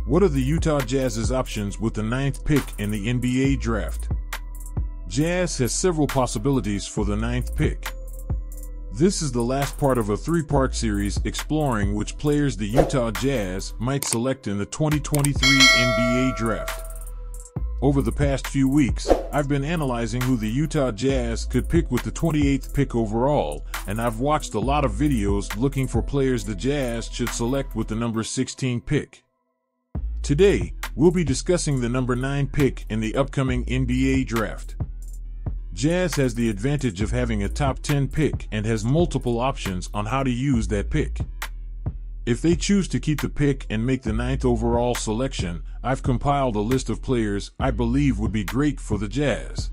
What are the Utah Jazz's options with the 9th pick in the NBA draft? Jazz has several possibilities for the 9th pick. This is the last part of a 3-part series exploring which players the Utah Jazz might select in the 2023 NBA draft. Over the past few weeks, I've been analyzing who the Utah Jazz could pick with the 28th pick overall, and I've watched a lot of videos looking for players the Jazz should select with the number 16 pick. Today, we'll be discussing the number 9 pick in the upcoming NBA draft. Jazz has the advantage of having a top 10 pick and has multiple options on how to use that pick. If they choose to keep the pick and make the 9th overall selection, I've compiled a list of players I believe would be great for the Jazz.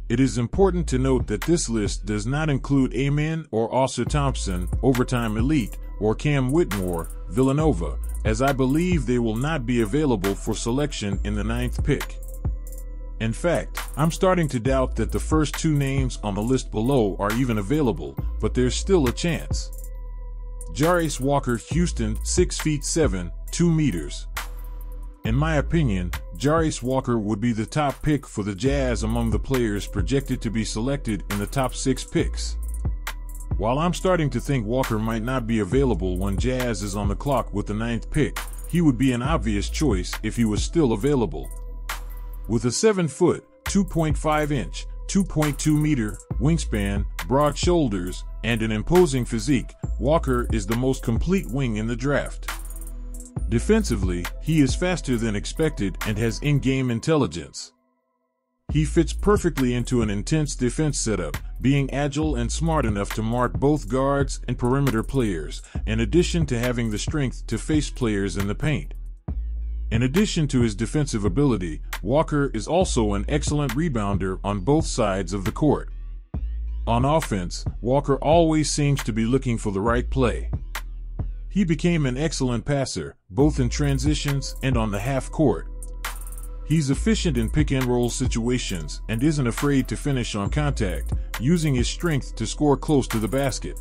It is important to note that this list does not include Amen or Ausar Thompson, Overtime Elite, or Cam Whitmore, Villanova, as I believe they will not be available for selection in the 9th pick. In fact, I'm starting to doubt that the first 2 names on the list below are even available, but there's still a chance. Jarace Walker, Houston, 6'7", 2 meters. In my opinion, Jarace Walker would be the top pick for the Jazz among the players projected to be selected in the top 6 picks. While I'm starting to think Walker might not be available when Jazz is on the clock with the 9th pick, he would be an obvious choice if he was still available. With a 7-foot, 2.5-inch, 2.2 meter wingspan, broad shoulders, and an imposing physique, Walker is the most complete wing in the draft. Defensively, he is faster than expected and has in-game intelligence. He fits perfectly into an intense defense setup, being agile and smart enough to mark both guards and perimeter players, in addition to having the strength to face players in the paint. In addition to his defensive ability, Walker is also an excellent rebounder on both sides of the court. On offense, Walker always seems to be looking for the right play. He became an excellent passer, both in transitions and on the half court. He's efficient in pick-and-roll situations and isn't afraid to finish on contact, using his strength to score close to the basket.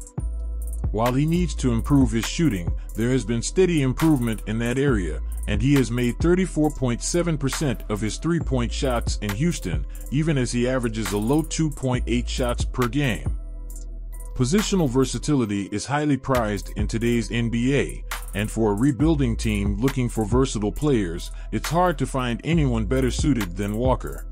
While he needs to improve his shooting, there has been steady improvement in that area, and he has made 34.7% of his 3-point shots in Houston, even as he averages a low 2.8 shots per game. Positional versatility is highly prized in today's NBA, and for a rebuilding team looking for versatile players, it's hard to find anyone better suited than Walker.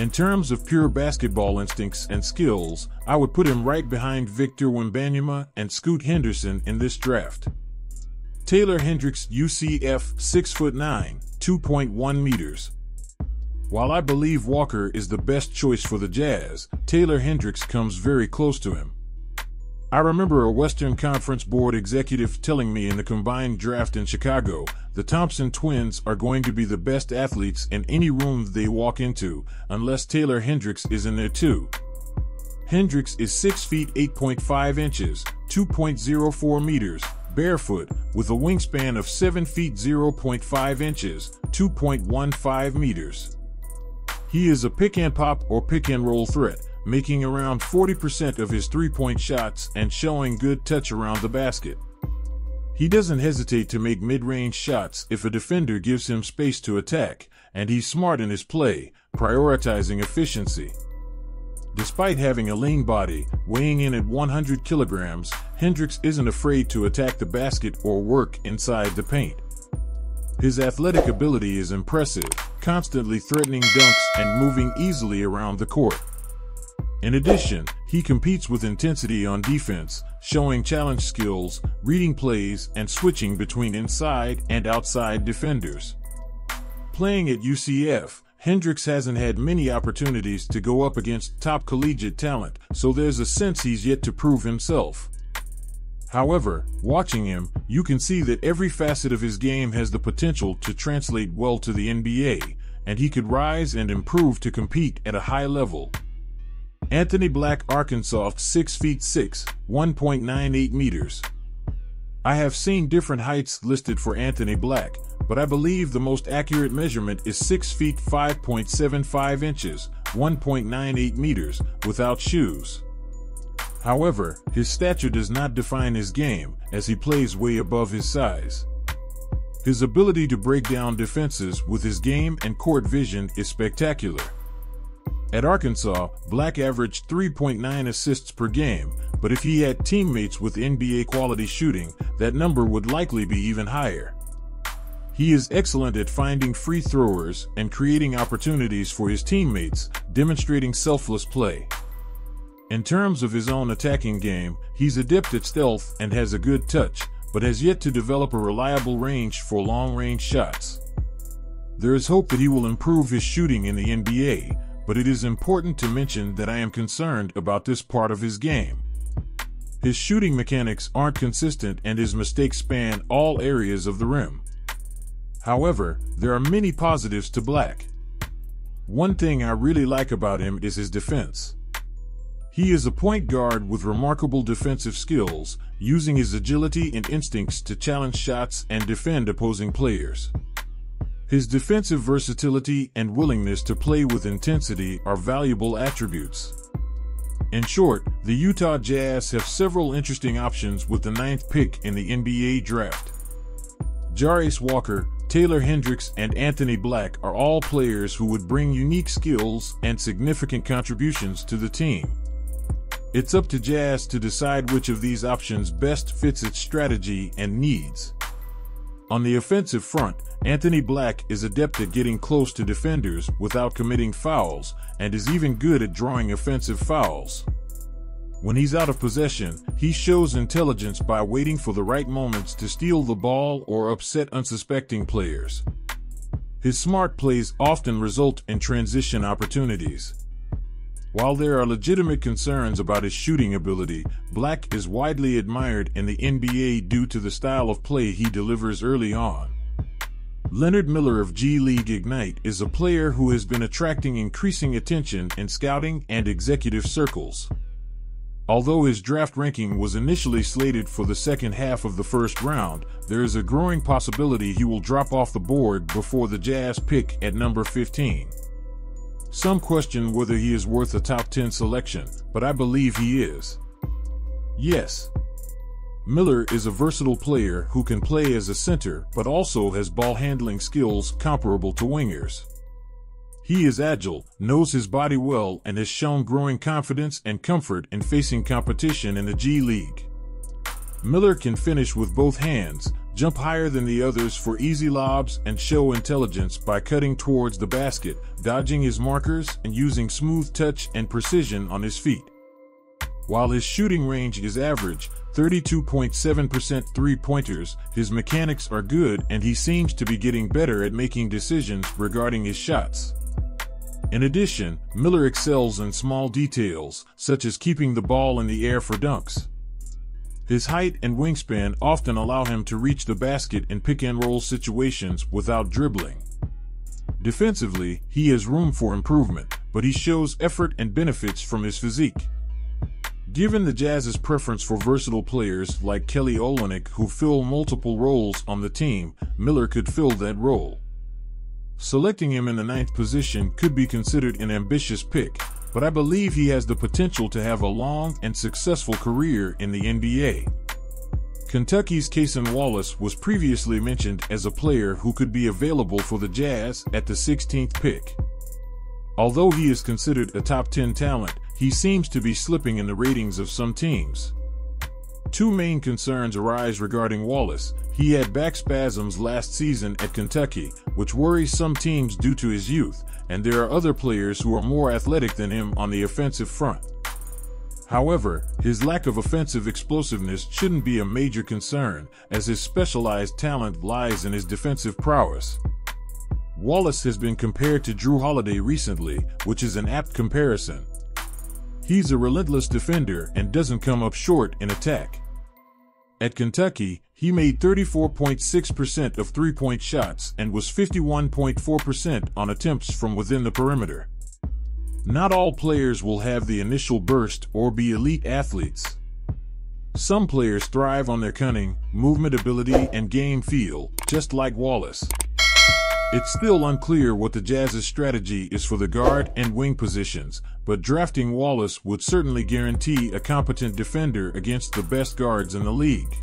In terms of pure basketball instincts and skills, I would put him right behind Victor Wembanyama and Scoot Henderson in this draft. Taylor Hendricks, UCF, 6'9", 2.1 meters. While I believe Walker is the best choice for the Jazz, Taylor Hendricks comes very close to him. I remember a Western Conference Board executive telling me in the combined draft in Chicago, the Thompson twins are going to be the best athletes in any room they walk into, unless Taylor Hendricks is in there too. Hendricks is 6 feet 8.5 inches, 2.04 meters, barefoot, with a wingspan of 7 feet 0.5 inches, 2.15 meters. He is a pick-and-pop or pick-and-roll threat, making around 40% of his 3-point shots and showing good touch around the basket. He doesn't hesitate to make mid-range shots if a defender gives him space to attack, and he's smart in his play, prioritizing efficiency. Despite having a lean body, weighing in at 100 kilograms, Hendricks isn't afraid to attack the basket or work inside the paint. His athletic ability is impressive, constantly threatening dunks and moving easily around the court. In addition, he competes with intensity on defense, showing challenge skills, reading plays, and switching between inside and outside defenders. Playing at UCF, Hendricks hasn't had many opportunities to go up against top collegiate talent, so there's a sense he's yet to prove himself. However, watching him, you can see that every facet of his game has the potential to translate well to the NBA, and he could rise and improve to compete at a high level. Anthony Black, Arkansas, 6 feet 6, 1.98 meters. I have seen different heights listed for Anthony Black, but I believe the most accurate measurement is 6 feet 5.75 inches, 1.98 meters, without shoes. However, his stature does not define his game, as he plays way above his size. His ability to break down defenses with his game and court vision is spectacular. At Arkansas, Black averaged 3.9 assists per game, but if he had teammates with NBA quality shooting, that number would likely be even higher. He is excellent at finding free throwers and creating opportunities for his teammates, demonstrating selfless play. In terms of his own attacking game, he's adept at stealth and has a good touch, but has yet to develop a reliable range for long-range shots. There is hope that he will improve his shooting in the NBA, but it is important to mention that I am concerned about this part of his game. His shooting mechanics aren't consistent and his mistakes span all areas of the rim. However, there are many positives to Black. One thing I really like about him is his defense. He is a point guard with remarkable defensive skills, using his agility and instincts to challenge shots and defend opposing players. His defensive versatility and willingness to play with intensity are valuable attributes. In short, the Utah Jazz have several interesting options with the 9th pick in the NBA draft. Jarace Walker, Taylor Hendricks, and Anthony Black are all players who would bring unique skills and significant contributions to the team. It's up to Jazz to decide which of these options best fits its strategy and needs. On the offensive front, Anthony Black is adept at getting close to defenders without committing fouls and is even good at drawing offensive fouls. When he's out of possession, he shows intelligence by waiting for the right moments to steal the ball or upset unsuspecting players. His smart plays often result in transition opportunities. While there are legitimate concerns about his shooting ability, Black is widely admired in the NBA due to the style of play he delivers early on. Leonard Miller of G League Ignite is a player who has been attracting increasing attention in scouting and executive circles. Although his draft ranking was initially slated for the second half of the first round, there is a growing possibility he will drop off the board before the Jazz pick at number 15. Some question whether he is worth a top 10 selection, but I believe he is. Yes. Miller is a versatile player who can play as a center but also has ball handling skills comparable to wingers. He is agile, knows his body well, and has shown growing confidence and comfort in facing competition in the G League. Miller can finish with both hands, jump higher than the others for easy lobs, and show intelligence by cutting towards the basket, dodging his markers, and using smooth touch and precision on his feet. While his shooting range is average, 32.7% three-pointers, his mechanics are good and he seems to be getting better at making decisions regarding his shots. In addition, Miller excels in small details, such as keeping the ball in the air for dunks. His height and wingspan often allow him to reach the basket in pick-and-roll situations without dribbling. Defensively, he has room for improvement, but he shows effort and benefits from his physique. Given the Jazz's preference for versatile players like Kelly Olynyk who fill multiple roles on the team, Miller could fill that role. Selecting him in the 9th position could be considered an ambitious pick, but I believe he has the potential to have a long and successful career in the NBA. Kentucky's Cason Wallace was previously mentioned as a player who could be available for the Jazz at the 16th pick. Although he is considered a top 10 talent, he seems to be slipping in the ratings of some teams. Two main concerns arise regarding Wallace. He had back spasms last season at Kentucky, which worries some teams due to his youth, and there are other players who are more athletic than him on the offensive front. However, his lack of offensive explosiveness shouldn't be a major concern, as his specialized talent lies in his defensive prowess. Wallace has been compared to Jrue Holiday recently, which is an apt comparison. He's a relentless defender and doesn't come up short in attack. At Kentucky, he made 34.6% of three-point shots and was 51.4% on attempts from within the perimeter. Not all players will have the initial burst or be elite athletes. Some players thrive on their cunning, movement ability, and game feel, just like Wallace. It's still unclear what the Jazz's strategy is for the guard and wing positions, but drafting Wallace would certainly guarantee a competent defender against the best guards in the league.